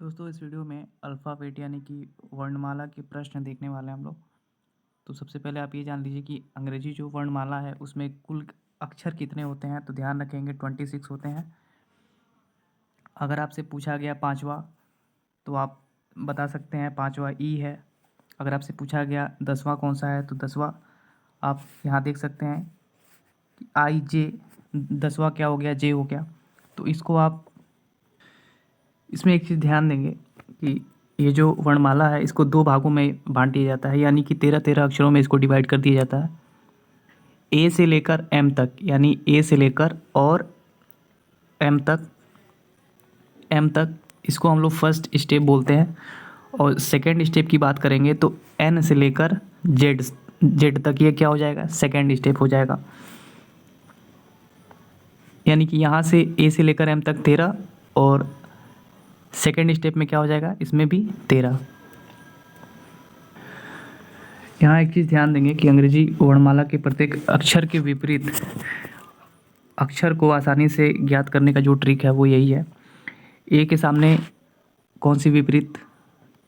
दोस्तों इस वीडियो में अल्फ़ाबेट यानी कि वर्णमाला के प्रश्न देखने वाले हैं हम लोग। तो सबसे पहले आप ये जान लीजिए कि अंग्रेजी जो वर्णमाला है उसमें कुल अक्षर कितने होते हैं। तो ध्यान रखेंगे 26 होते हैं। अगर आपसे पूछा गया पाँचवा तो आप बता सकते हैं पाँचवा ई है। अगर आपसे पूछा गया 10वां कौन सा है तो 10वां आप यहाँ देख सकते हैं कि आई जे, 10वां क्या हो गया, जे हो गया। तो इसको आप इसमें एक चीज़ ध्यान देंगे कि ये जो वर्णमाला है इसको दो भागों में बांट दिया जाता है, यानी कि 13-13 अक्षरों में इसको डिवाइड कर दिया जाता है। ए से लेकर एम तक, यानी ए से लेकर और एम तक इसको हम लोग फर्स्ट स्टेप बोलते हैं। और सेकेंड स्टेप की बात करेंगे तो एन से लेकर जेड तक ये क्या हो जाएगा, सेकेंड स्टेप हो जाएगा। यानी कि यहाँ से ए से लेकर एम तक 13 और सेकेंड स्टेप में क्या हो जाएगा, इसमें भी 13। यहाँ एक चीज़ ध्यान देंगे कि अंग्रेजी वर्णमाला के प्रत्येक अक्षर के विपरीत अक्षर को आसानी से ज्ञात करने का जो ट्रिक है वो यही है। ए के सामने कौन सी विपरीत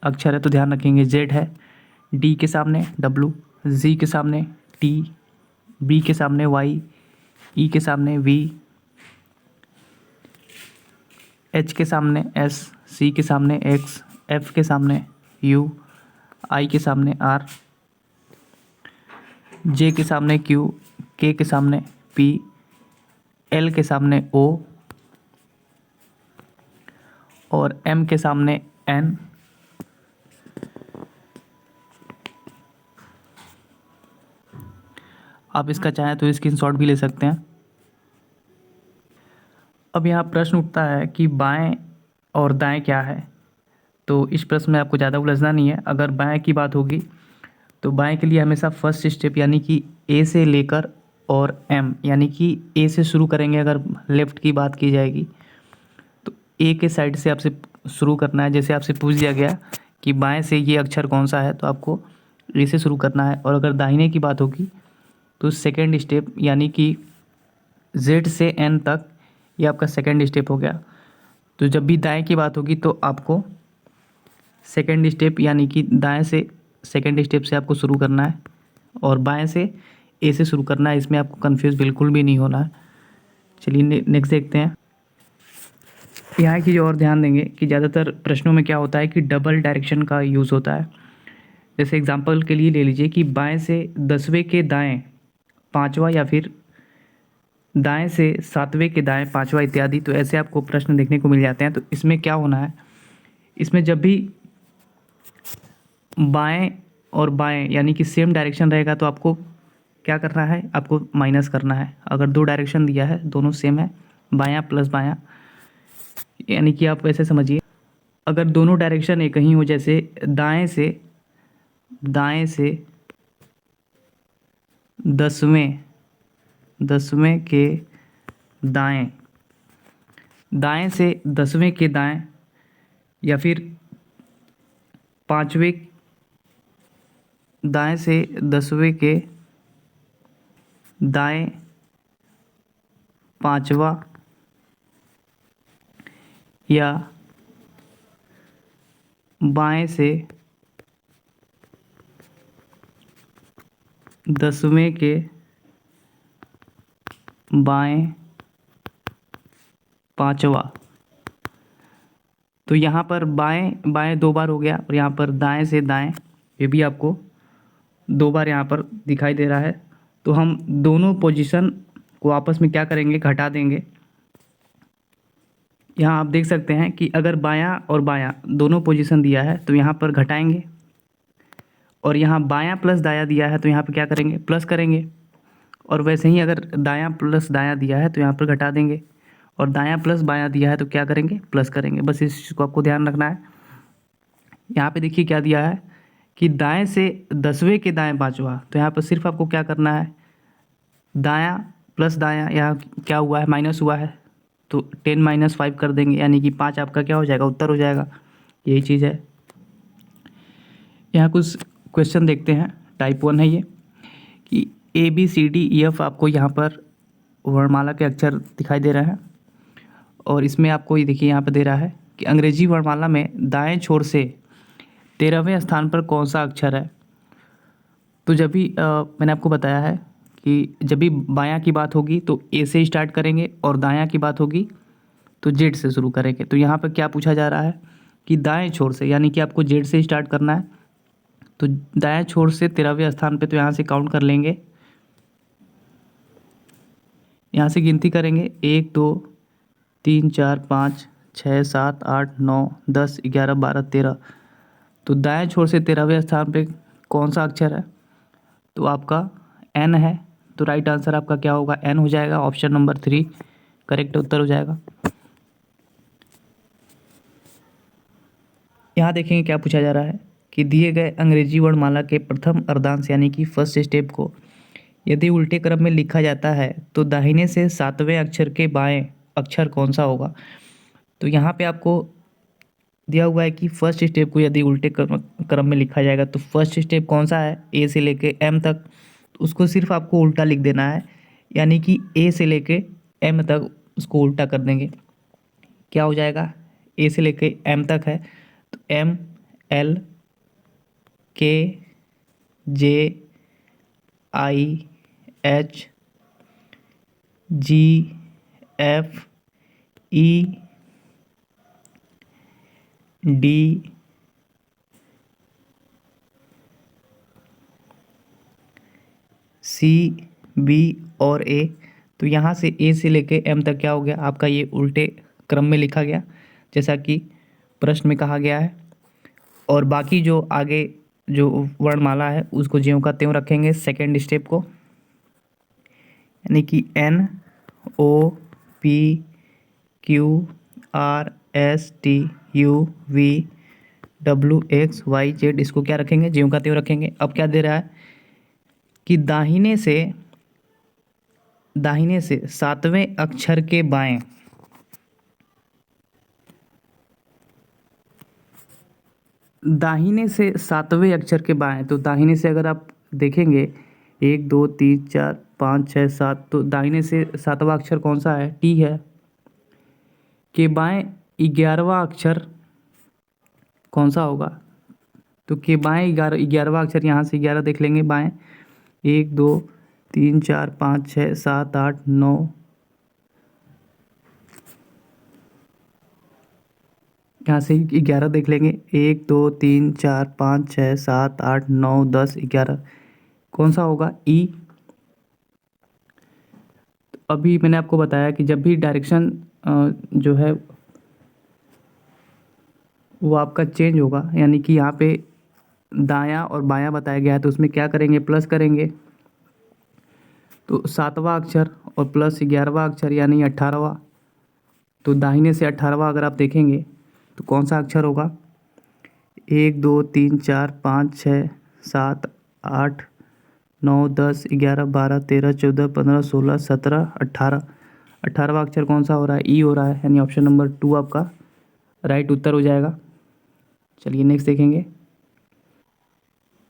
अक्षर है तो ध्यान रखेंगे जेड है। डी के सामने डब्लू, जी के सामने टी, बी के सामने वाई, ई के सामने वी, एच के सामने एस, सी के सामने एक्स, एफ के सामने यू, आई के सामने आर, जे के सामने क्यू, के के सामने पी, एल के सामने ओ और एम के सामने एन। आप इसका चाहें तो स्क्रीनशॉट भी ले सकते हैं। अब यहाँ प्रश्न उठता है कि बाएं और दाएं क्या है। तो इस प्रश्न में आपको ज़्यादा उलझना नहीं है। अगर बाएं की बात होगी तो बाएं के लिए हमेशा फर्स्ट स्टेप यानी कि ए से लेकर और एम, यानी कि ए से शुरू करेंगे। अगर लेफ़्ट की बात की जाएगी तो ए के साइड से आपसे शुरू करना है। जैसे आपसे पूछ दिया गया कि बाएं से ये अक्षर कौन सा है तो आपको ए से शुरू करना है। और अगर दाहिने की बात होगी तो सेकेंड स्टेप यानी कि जेड से एन तक ये आपका सेकेंड स्टेप हो गया। तो जब भी दाएं की बात होगी तो आपको सेकेंड स्टेप यानी कि दाएं से सेकेंड स्टेप से आपको शुरू करना है और बाएं से ए से शुरू करना है। इसमें आपको कंफ्यूज बिल्कुल भी नहीं होना है। चलिए नेक्स्ट देखते हैं। यहाँ की जो और ध्यान देंगे कि ज़्यादातर प्रश्नों में क्या होता है कि डबल डायरेक्शन का यूज़ होता है। जैसे एग्जांपल के लिए ले लीजिए कि बाएं से 10वें के दाएं 5वां या फिर दाएं से 7वें के दाएं 5वां इत्यादि। तो ऐसे आपको प्रश्न देखने को मिल जाते हैं। तो इसमें क्या होना है, इसमें जब भी बाएं और बाएं यानी कि सेम डायरेक्शन रहेगा तो आपको क्या करना है, आपको माइनस करना है। अगर दो डायरेक्शन दिया है दोनों सेम है, बायां प्लस बायां, यानी कि आप ऐसे समझिए अगर दोनों डायरेक्शन एक ही हो, जैसे दाएं से 10वें के दाएं, दाएं से 10वें के दाएं या फिर 5वें, दाएं से 10वें के दाएं 5वां या बाएं से 10वें के बाएं 5वां। तो यहाँ पर बाएं बाएं दो बार हो गया और यहाँ पर दाएं से दाएं ये भी आपको दो बार यहाँ पर दिखाई दे रहा है। तो हम दोनों पोजीशन को आपस में क्या करेंगे, घटा देंगे। यहाँ आप देख सकते हैं कि अगर बायां और बायां दोनों पोजीशन दिया है तो यहाँ पर घटाएंगे और यहाँ बायां प्लस दायां दिया है तो यहाँ पर क्या करेंगे, प्लस करेंगे। और वैसे ही अगर दायां प्लस दायां दिया है तो यहाँ पर घटा देंगे और दायां प्लस बायां दिया है तो क्या करेंगे, प्लस करेंगे। बस इस चीज़ को आपको ध्यान रखना है। यहाँ पे देखिए क्या दिया है कि दाएं से 10वें के दाएं 5वां। तो यहाँ पर सिर्फ आपको क्या करना है, दायां प्लस दायां, यहाँ क्या हुआ है, माइनस हुआ है तो 10 - 5 कर देंगे, यानी कि 5 आपका क्या हो जाएगा, उत्तर हो जाएगा। यही चीज़ है। यहाँ कुछ क्वेश्चन देखते हैं। टाइप 1 है ये कि ABCDEF आपको यहाँ पर वर्णमाला के अक्षर दिखाई दे रहे हैं और इसमें आपको ये देखिए यहाँ पर दे रहा है कि अंग्रेजी वर्णमाला में दाएं छोर से 13वें स्थान पर कौन सा अक्षर है। तो जब भी मैंने आपको बताया है कि जब भी बायां की बात होगी तो ए से स्टार्ट करेंगे और दायां की बात होगी तो जेड से शुरू करेंगे। तो यहाँ पर क्या पूछा जा रहा है कि दाएं छोर से, यानी कि आपको जेड से स्टार्ट करना है। तो दाएं छोर से 13वें स्थान पे, तो यहाँ से काउंट कर लेंगे, यहाँ से गिनती करेंगे 1 2 3 4 5 6 7 8 9 10 11 12 13। तो दाएं छोर से 13वें स्थान पे कौन सा अक्षर है, तो आपका एन है। तो राइट आंसर आपका क्या होगा, एन हो जाएगा। ऑप्शन नंबर 3 करेक्ट उत्तर हो जाएगा। यहाँ देखेंगे क्या पूछा जा रहा है कि दिए गए अंग्रेजी वर्णमाला के प्रथम अर्धांश यानी कि फर्स्ट स्टेप को यदि उल्टे क्रम में लिखा जाता है तो दाहिने से 7वें अक्षर के बाएं अक्षर कौन सा होगा। तो यहाँ पे आपको दिया हुआ है कि फर्स्ट स्टेप को यदि उल्टे क्रम में लिखा जाएगा तो फर्स्ट स्टेप कौन सा है, ए से लेके एम तक। तो उसको सिर्फ आपको उल्टा लिख देना है, यानी कि ए से लेके एम तक उसको उल्टा कर देंगे। क्या हो जाएगा, ए से लेके एम तक है तो M L K J I H G F E D C B और ए। तो यहाँ से ए से लेके एम तक क्या हो गया आपका, ये उल्टे क्रम में लिखा गया जैसा कि प्रश्न में कहा गया है। और बाकी जो आगे जो वर्णमाला है उसको ज्यों का त्यों रखेंगे सेकेंड स्टेप को, यानी कि N O P Q R S T U V W X Y Z, इसको क्या रखेंगे, ज्यों का त्यों रखेंगे। अब क्या दे रहा है कि दाहिने से 7वें अक्षर के बाएं, दाहिने से 7वें अक्षर के बाएं। तो दाहिने से अगर आप देखेंगे 1 2 3 4 5 6 7, तो दाहिने से 7वां अक्षर कौन सा है, टी है। के बाएं 11वां अक्षर कौन सा होगा, तो के बाएं 11वां अक्षर, यहाँ से 11 देख लेंगे बाएं, 1 2 3 4 5 6 7 8 9, यहाँ से 11 देख लेंगे, 1 2 3 4 5 6 7 8 9 10 11, कौन सा होगा, ई। अभी मैंने आपको बताया कि जब भी डायरेक्शन जो है वो आपका चेंज होगा, यानी कि यहाँ पे दायां और बायां बताया गया है तो उसमें क्या करेंगे, प्लस करेंगे। तो 7वां अक्षर और प्लस 11वां अक्षर यानी 18वां, तो दाहिने से 18वां अगर आप देखेंगे तो कौन सा अक्षर होगा, 1 2 3 4 5 6 7 8 9 10 11 12 13 14 15 16 17 18, 18वां अक्षर कौन सा हो रहा है, ई हो रहा है, यानी ऑप्शन नंबर 2 आपका राइट उत्तर हो जाएगा। चलिए नेक्स्ट देखेंगे।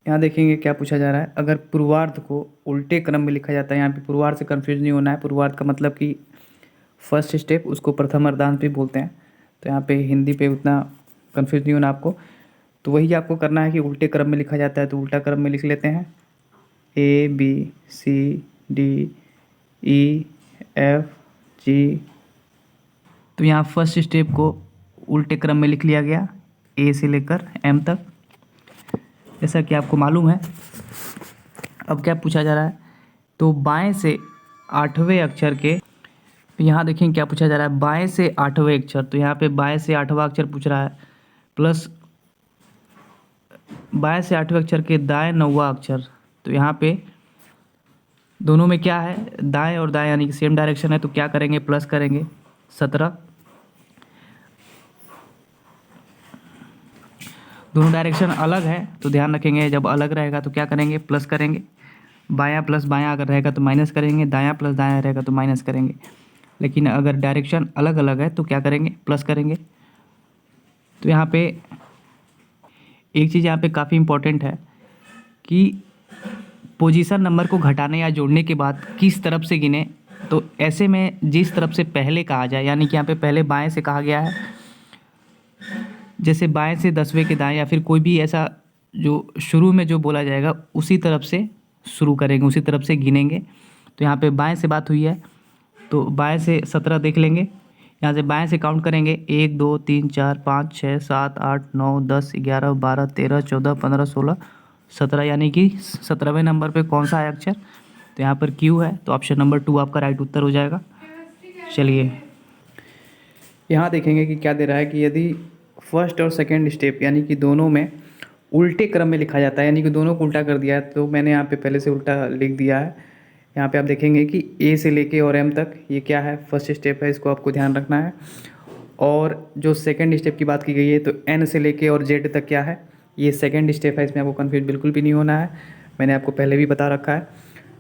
यहाँ देखेंगे क्या पूछा जा रहा है, अगर पूर्वार्ध को उल्टे क्रम में लिखा जाता है, यहाँ पे पूर्वार्ध से कंफ्यूज नहीं होना है। पूर्वार्ध का मतलब कि फर्स्ट स्टेप, उसको प्रथम अर्धांश भी बोलते हैं। तो यहाँ पे हिंदी पे उतना कंफ्यूज नहीं होना आपको। तो वही आपको करना है कि उल्टे क्रम में लिखा जाता है तो उल्टा क्रम में लिख लेते हैं, A B C D E F G. तो यहाँ फर्स्ट स्टेप को उल्टे क्रम में लिख लिया गया, ए से लेकर एम तक, जैसा कि आपको मालूम है। अब क्या पूछा जा रहा है, तो बाएं से 8वें अक्षर के, यहाँ देखें क्या पूछा जा रहा है, बाएं से 8वें अक्षर। तो यहाँ पे बाएं से 8वां अक्षर पूछ रहा है, प्लस बाएं से 8वें अक्षर के दाएं 9वां अक्षर। तो यहाँ पे दोनों में क्या है, दाएं और दाएं यानी कि सेम डायरेक्शन है, तो क्या करेंगे, प्लस करेंगे 17। दोनों डायरेक्शन अलग है तो ध्यान रखेंगे, जब अलग रहेगा तो क्या करेंगे, प्लस करेंगे। बायां प्लस बायां अगर रहेगा तो माइनस करेंगे, दायां प्लस दायां रहेगा तो माइनस करेंगे। लेकिन अगर डायरेक्शन अलग अलग है तो क्या करेंगे, प्लस करेंगे। तो यहाँ पे एक चीज़ यहाँ पे काफ़ी इम्पोर्टेंट है कि पोजीशन नंबर को घटाने या जोड़ने के बाद किस तरफ से गिने। तो ऐसे में जिस तरफ से पहले कहा जाए, यानी कि यहाँ पे पहले बाएं से कहा गया है जैसे बाएं से 10वें के दाएं या फिर कोई भी ऐसा जो शुरू में जो बोला जाएगा उसी तरफ से शुरू करेंगे, उसी तरफ से गिनेंगे। तो यहाँ पे बाएं से बात हुई है तो बाएं से 17 देख लेंगे। यहाँ से बाएं से काउंट करेंगे 1 2 3 4 5 6 7 8 9 10 11 12 13 14 15 16 17 यानी कि 17वें नंबर पे कौन सा है अक्षर? तो यहाँ पर क्यू है, तो ऑप्शन नंबर 2 आपका राइट उत्तर हो जाएगा। चलिए यहाँ देखेंगे कि क्या दे रहा है कि यदि फर्स्ट और सेकंड स्टेप यानी कि दोनों में उल्टे क्रम में लिखा जाता है, यानी कि दोनों को उल्टा कर दिया है, तो मैंने यहाँ पे पहले से उल्टा लिख दिया है। यहाँ पे आप देखेंगे कि ए से लेके और एम तक ये क्या है, फर्स्ट स्टेप है, इसको आपको ध्यान रखना है। और जो सेकंड स्टेप की बात की गई है तो एन से लेके और जेड तक क्या है, ये सेकंड स्टेप है, इसमें आपको कन्फ्यूज बिल्कुल भी नहीं होना है, मैंने आपको पहले भी बता रखा है।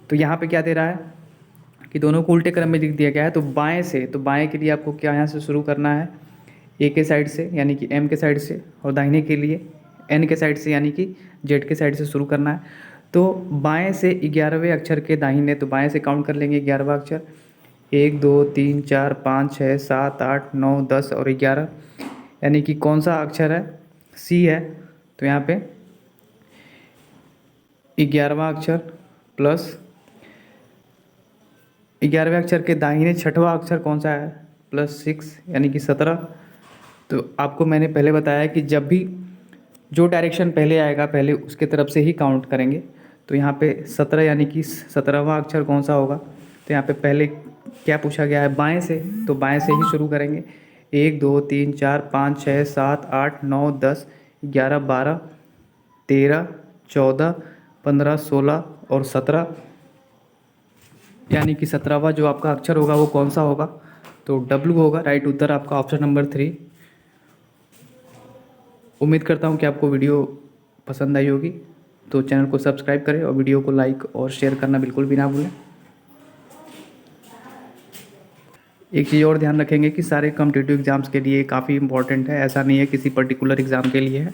तो यहाँ पे क्या दे रहा है कि दोनों को उल्टे क्रम में लिख दिया गया है। तो बाएं से, तो बाएं के लिए आपको क्या यहाँ से शुरू करना है, ए के साइड से यानी कि एम के साइड से, और दाहिने के लिए एन के साइड से यानी कि जेड के साइड से शुरू करना है। तो बाएं से 11वें अक्षर के दाहिने, तो बाएं से काउंट कर लेंगे 11वां अक्षर, 1 2 3 4 5 6 7 8 9 10 और 11, यानी कि कौन सा अक्षर है, सी है। तो यहाँ पे 11वां अक्षर प्लस 11वें अक्षर के दाहिने 6वां अक्षर कौन सा है, प्लस 6 यानी कि 17। तो आपको मैंने पहले बताया कि जब भी जो डायरेक्शन पहले आएगा पहले उसके तरफ से ही काउंट करेंगे। तो यहाँ पे 17 यानी कि 17वां अक्षर कौन सा होगा, तो यहाँ पे पहले क्या पूछा गया है, बाएं से, तो बाएं से ही शुरू करेंगे। 1 2 3 4 5 6 7 8 9 10 11 12 13 14 15 16 और 17, यानी कि 17वां जो आपका अक्षर होगा वो कौन सा होगा, तो डब्ल्यू होगा। राइट उत्तर आपका ऑप्शन नंबर 3। उम्मीद करता हूँ कि आपको वीडियो पसंद आई होगी, तो चैनल को सब्सक्राइब करें और वीडियो को लाइक और शेयर करना बिल्कुल भी ना भूलें। एक चीज़ और ध्यान रखेंगे कि सारे कॉम्पिटिटिव एग्ज़ाम्स के लिए काफ़ी इंपॉर्टेंट है, ऐसा नहीं है किसी पर्टिकुलर एग्ज़ाम के लिए है।